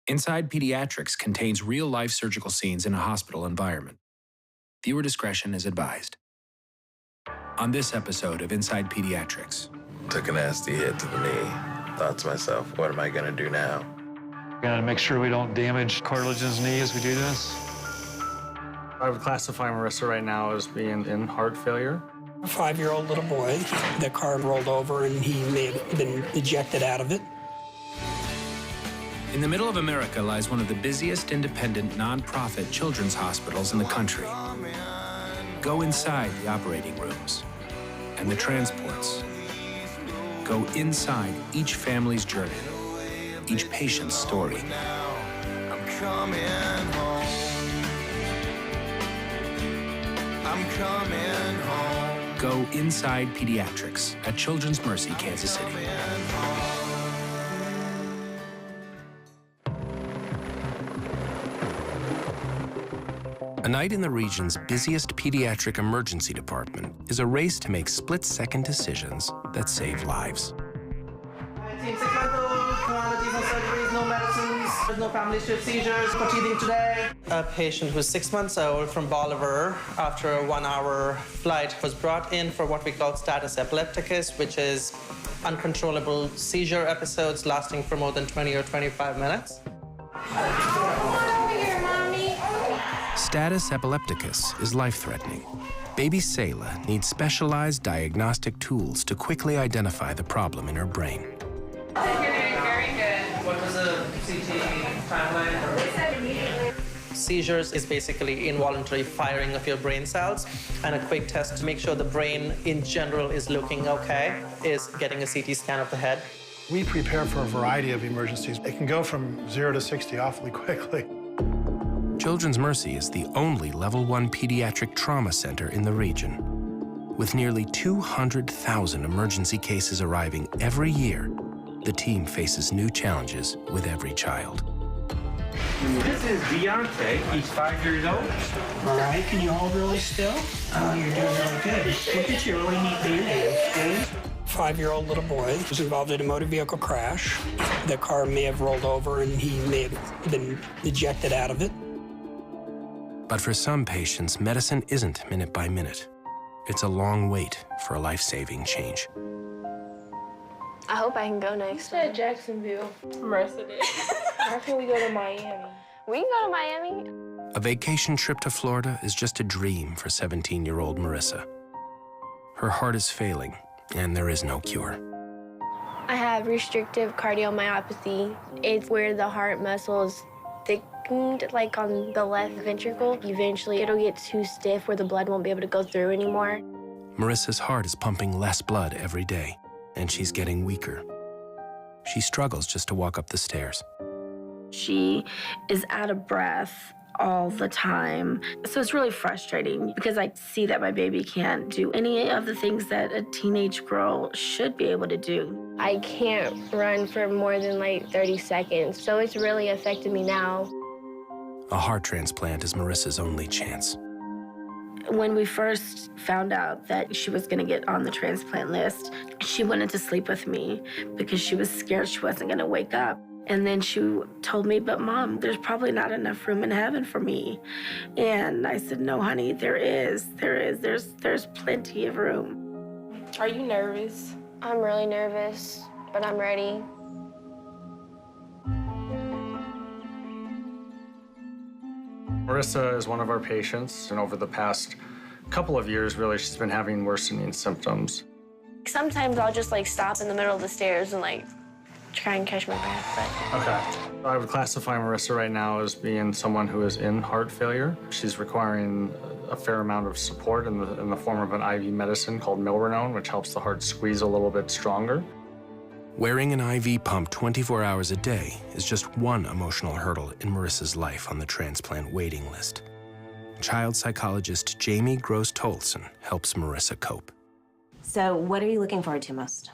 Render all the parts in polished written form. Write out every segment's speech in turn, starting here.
Inside Pediatrics contains real-life surgical scenes in a hospital environment. Viewer discretion is advised. On this episode of Inside Pediatrics. Took a nasty hit to the knee. Thought to myself, what am I gonna do now? Gotta make sure we don't damage cartilage in his knee as we do this. I would classify Marissa right now as being in heart failure. A 5-year-old little boy. The car rolled over and he may have been ejected out of it. In the middle of America lies one of the busiest independent non-profit children's hospitals in the country. Go inside the operating rooms and the transports. Go inside each family's journey, each patient's story. I'm coming home. I'm coming home. Go inside Pediatrics at Children's Mercy, Kansas City. A night in the region's busiest pediatric emergency department is a race to make split-second decisions that save lives. Team 6 months old, commodities, no surgeries, no medicines, there's no family strip seizures, proceeding today. A patient who's 6 months old from Bolivar, after a 1-hour flight, was brought in for what we call status epilepticus, which is uncontrollable seizure episodes lasting for more than 20 or 25 minutes. Status epilepticus is life-threatening. Baby Selah needs specialized diagnostic tools to quickly identify the problem in her brain. You're doing very good. What was the CT timeline? Seizures is basically involuntary firing of your brain cells, and a quick test to make sure the brain in general is looking okay is getting a CT scan of the head. We prepare for a variety of emergencies. It can go from 0 to 60 awfully quickly. Children's Mercy is the only Level 1 pediatric trauma center in the region. With nearly 200,000 emergency cases arriving every year, the team faces new challenges with every child. This is Deontay. He's 5 years old. All right, can you hold really still? Oh, you're doing really good. Look at your really neat breathing. 5-year-old little boy was involved in a motor vehicle crash. The car may have rolled over and he may have been ejected out of it. But for some patients, medicine isn't minute by minute. It's a long wait for a life-saving change. I hope I can go next. Said Jacksonville. Marissa did. Why can't we go to Miami? We can go to Miami. A vacation trip to Florida is just a dream for 17-year-old Marissa. Her heart is failing, and there is no cure. I have restrictive cardiomyopathy. It's where the heart muscle is thickened, like on the left ventricle. Eventually, it'll get too stiff where the blood won't be able to go through anymore. Marissa's heart is pumping less blood every day, and she's getting weaker. She struggles just to walk up the stairs. She is out of breath all the time. So it's really frustrating because I see that my baby can't do any of the things that a teenage girl should be able to do. I can't run for more than like 30 seconds, so it's really affected me now. A heart transplant is Marissa's only chance. When we first found out that she was gonna get on the transplant list, she wanted to sleep with me because she was scared she wasn't gonna wake up. And then she told me, but Mom, there's probably not enough room in heaven for me. And I said, no, honey, there is. There's plenty of room. Are you nervous? I'm really nervous, but I'm ready. Marissa is one of our patients, and over the past couple of years, really, she's been having worsening symptoms. Sometimes I'll just like stop in the middle of the stairs and like try and catch my breath, but... Okay. I would classify Marissa right now as being someone who is in heart failure. She's requiring a fair amount of support in the form of an IV medicine called milrinone, which helps the heart squeeze a little bit stronger. Wearing an IV pump 24 hours a day is just one emotional hurdle in Marissa's life on the transplant waiting list. Child psychologist Jamie Gross-Tolson helps Marissa cope. So what are you looking forward to most?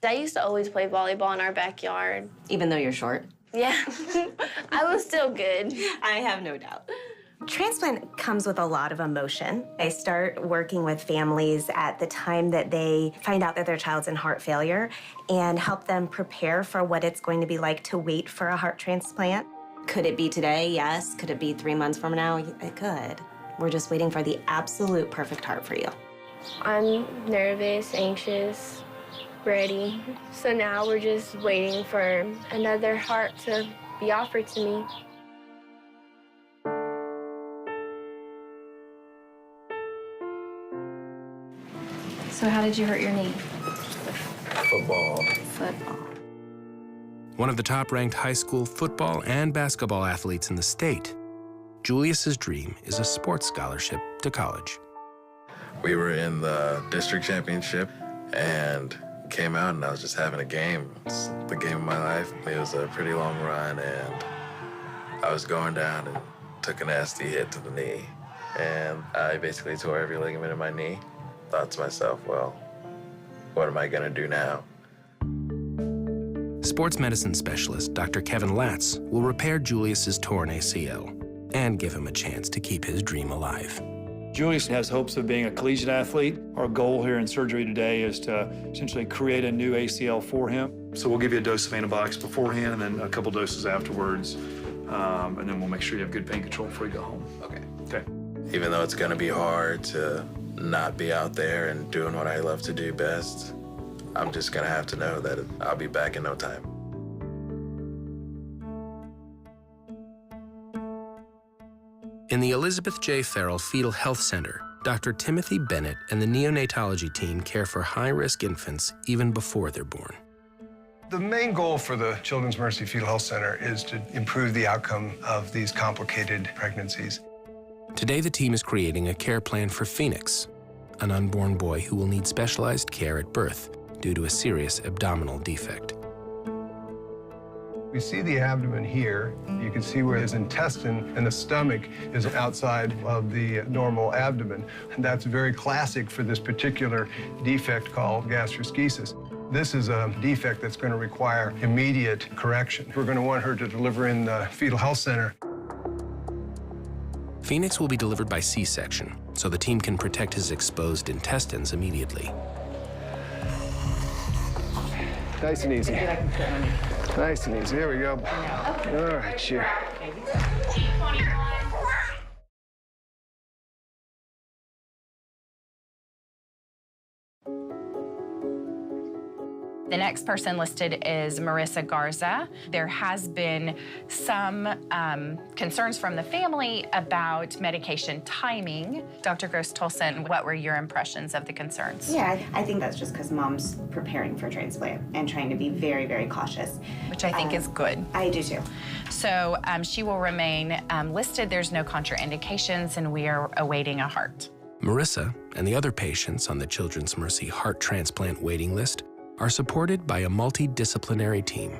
I used to always play volleyball in our backyard. Even though you're short? Yeah, I was still good. I have no doubt. Transplant comes with a lot of emotion. I start working with families at the time that they find out that their child's in heart failure and help them prepare for what it's going to be like to wait for a heart transplant. Could it be today? Yes. Could it be 3 months from now? It could. We're just waiting for the absolute perfect heart for you. I'm nervous, anxious, ready. So now we're just waiting for another heart to be offered to me. So how did you hurt your knee? Football. Football. One of the top-ranked high school football and basketball athletes in the state, Julius's dream is a sports scholarship to college. We were in the district championship and came out, and I was just having a game. It's the game of my life. It was a pretty long run, and I was going down and took a nasty hit to the knee. And I basically tore every ligament in my knee. Thought to myself, well, what am I gonna do now? Sports medicine specialist Dr. Kevin Latz will repair Julius's torn ACL and give him a chance to keep his dream alive. Julius has hopes of being a collegiate athlete. Our goal here in surgery today is to essentially create a new ACL for him. So we'll give you a dose of antibiotics beforehand and then a couple doses afterwards. And then we'll make sure you have good pain control before you go home. Okay. Even though it's gonna be hard to not be out there and doing what I love to do best, I'm just gonna have to know that I'll be back in no time. In the Elizabeth J. Farrell Fetal Health Center, Dr. Timothy Bennett and the neonatology team care for high-risk infants even before they're born. The main goal for the Children's Mercy Fetal Health Center is to improve the outcome of these complicated pregnancies. Today, the team is creating a care plan for Phoenix, an unborn boy who will need specialized care at birth due to a serious abdominal defect. We see the abdomen here. You can see where his intestine and the stomach is outside of the normal abdomen. And that's very classic for this particular defect called gastroschisis. This is a defect that's going to require immediate correction. We're going to want her to deliver in the Fetal Health Center. Phoenix will be delivered by C-section, so the team can protect his exposed intestines immediately. Nice and easy. Nice and easy. Here we go. All right, cheer. The next person listed is Marissa Garza. There has been some concerns from the family about medication timing. Dr. Gross-Tolson, what were your impressions of the concerns? Yeah, I think that's just because mom's preparing for transplant and trying to be very, very cautious. Which I think is good. I do too. So she will remain listed. There's no contraindications, and we are awaiting a heart. Marissa and the other patients on the Children's Mercy heart transplant waiting list are supported by a multidisciplinary team.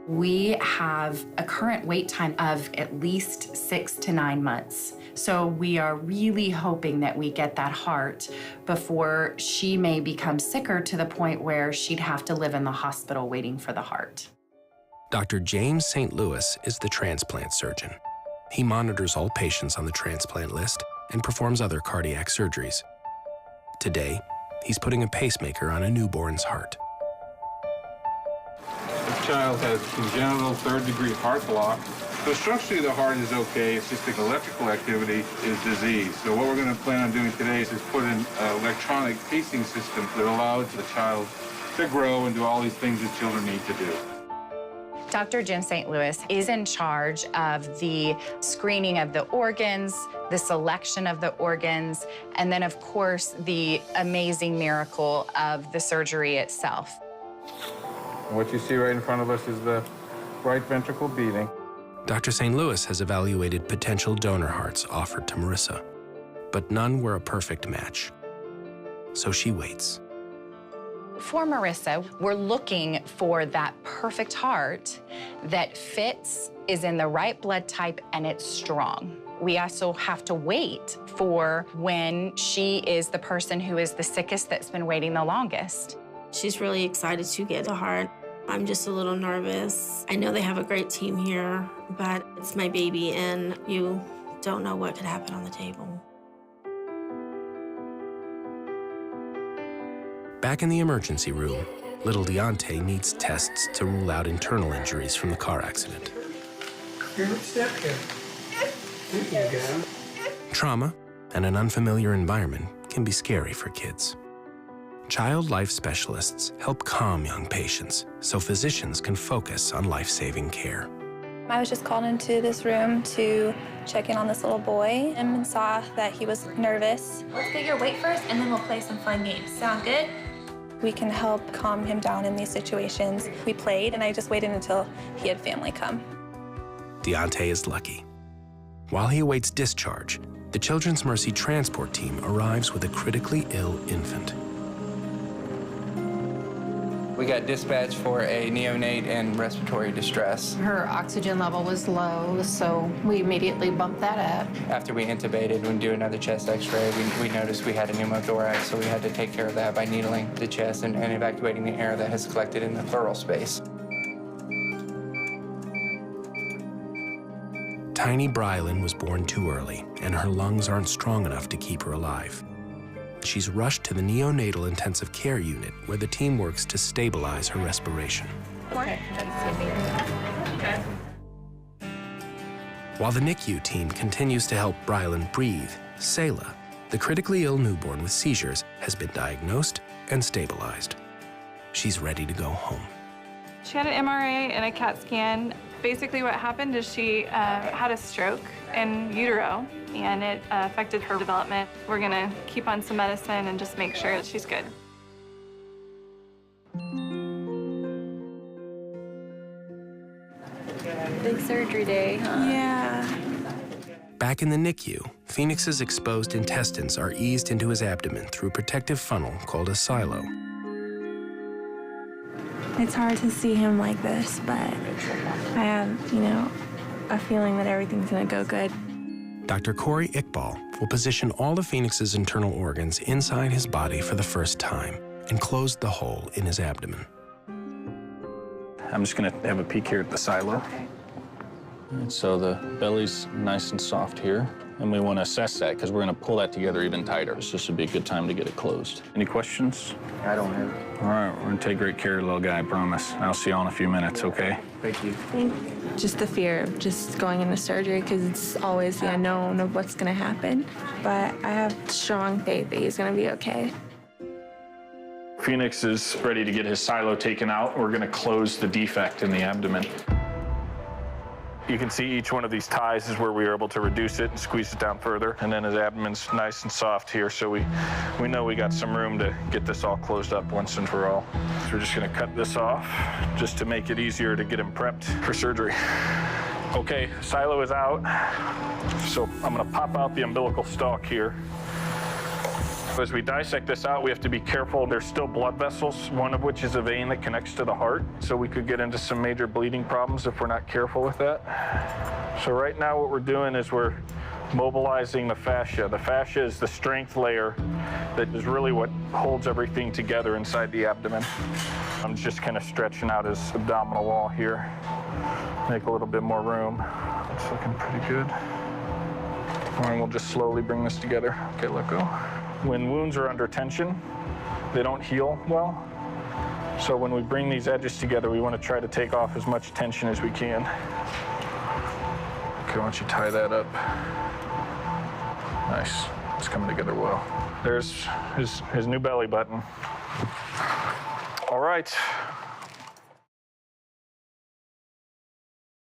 We have a current wait time of at least 6 to 9 months. So we are really hoping that we get that heart before she may become sicker to the point where she'd have to live in the hospital waiting for the heart. Dr. James St. Louis is the transplant surgeon. He monitors all patients on the transplant list and performs other cardiac surgeries. Today, he's putting a pacemaker on a newborn's heart. This child has congenital third-degree heart block. So structurally, the heart is okay. It's just the electrical activity is disease. So what we're going to plan on doing today is just put in an electronic pacing system that allows the child to grow and do all these things that children need to do. Dr. Jim St. Louis is in charge of the screening of the organs, the selection of the organs, and then, of course, the amazing miracle of the surgery itself. What you see right in front of us is the right ventricle beating. Dr. St. Louis has evaluated potential donor hearts offered to Marissa, but none were a perfect match. So she waits. For Marissa, we're looking for that perfect heart that fits, is in the right blood type, and it's strong. We also have to wait for when she is the person who is the sickest that's been waiting the longest. She's really excited to get the heart. I'm just a little nervous. I know they have a great team here, but it's my baby, and you don't know what could happen on the table. Back in the emergency room, little Deontay needs tests to rule out internal injuries from the car accident. Step here. There you go. Trauma and an unfamiliar environment can be scary for kids. Child life specialists help calm young patients so physicians can focus on life-saving care. I was just called into this room to check in on this little boy and saw that he was nervous. Let's get your weight first, and then we'll play some fun games. Sound good? We can help calm him down in these situations. We played, and I just waited until he had family come. Deontay is lucky. While he awaits discharge, the Children's Mercy transport team arrives with a critically ill infant. We got dispatched for a neonate in respiratory distress. Her oxygen level was low, so we immediately bumped that up. After we intubated and do another chest x-ray, we noticed we had a pneumothorax, so we had to take care of that by needling the chest and evacuating the air that has collected in the pleural space. Tiny Brylan was born too early, and her lungs aren't strong enough to keep her alive. She's rushed to the neonatal intensive care unit, where the team works to stabilize her respiration. While the NICU team continues to help Brylan breathe, Selah, the critically ill newborn with seizures, has been diagnosed and stabilized. She's ready to go home. She had an MRI and a CAT scan. Basically what happened is she had a stroke in utero, and it affected her development. We're gonna keep on some medicine and just make sure that she's good. Big surgery day, huh? Yeah. Back in the NICU, Phoenix's exposed intestines are eased into his abdomen through a protective funnel called a silo. It's hard to see him like this, but I have, a feeling that everything's gonna go good. Dr. Corey Iqbal will position all of Phoenix's internal organs inside his body for the first time and close the hole in his abdomen. I'm just gonna have a peek here at the silo. And so the belly's nice and soft here, and we want to assess that because we're going to pull that together even tighter. So this would be a good time to get it closed. Any questions? I don't have. All right, we're going to take great care of the little guy, I promise. I'll see you all in a few minutes, okay? Thank you. Just the fear of just going into surgery because it's always the unknown of what's gonna happen. But I have strong faith that he's gonna be okay. Phoenix is ready to get his silo taken out. We're going to close the defect in the abdomen. You can see each one of these ties is where we were able to reduce it and squeeze it down further. And then his abdomen's nice and soft here, so we know we got some room to get this all closed up once and for all. So we're just gonna cut this off just to make it easier to get him prepped for surgery. Okay, silo is out. So I'm gonna pop out the umbilical stalk here. As we dissect this out, we have to be careful. There's still blood vessels, one of which is a vein that connects to the heart. So we could get into some major bleeding problems if we're not careful with that. So right now what we're doing is we're mobilizing the fascia. The fascia is the strength layer that is really what holds everything together inside the abdomen. I'm just kind of stretching out his abdominal wall here. Make a little bit more room. It's looking pretty good. And we'll just slowly bring this together. Okay, let go. When wounds are under tension, they don't heal well. So when we bring these edges together, we want to try to take off as much tension as we can. Okay, why don't you tie that up? Nice, it's coming together well. There's his new belly button. All right,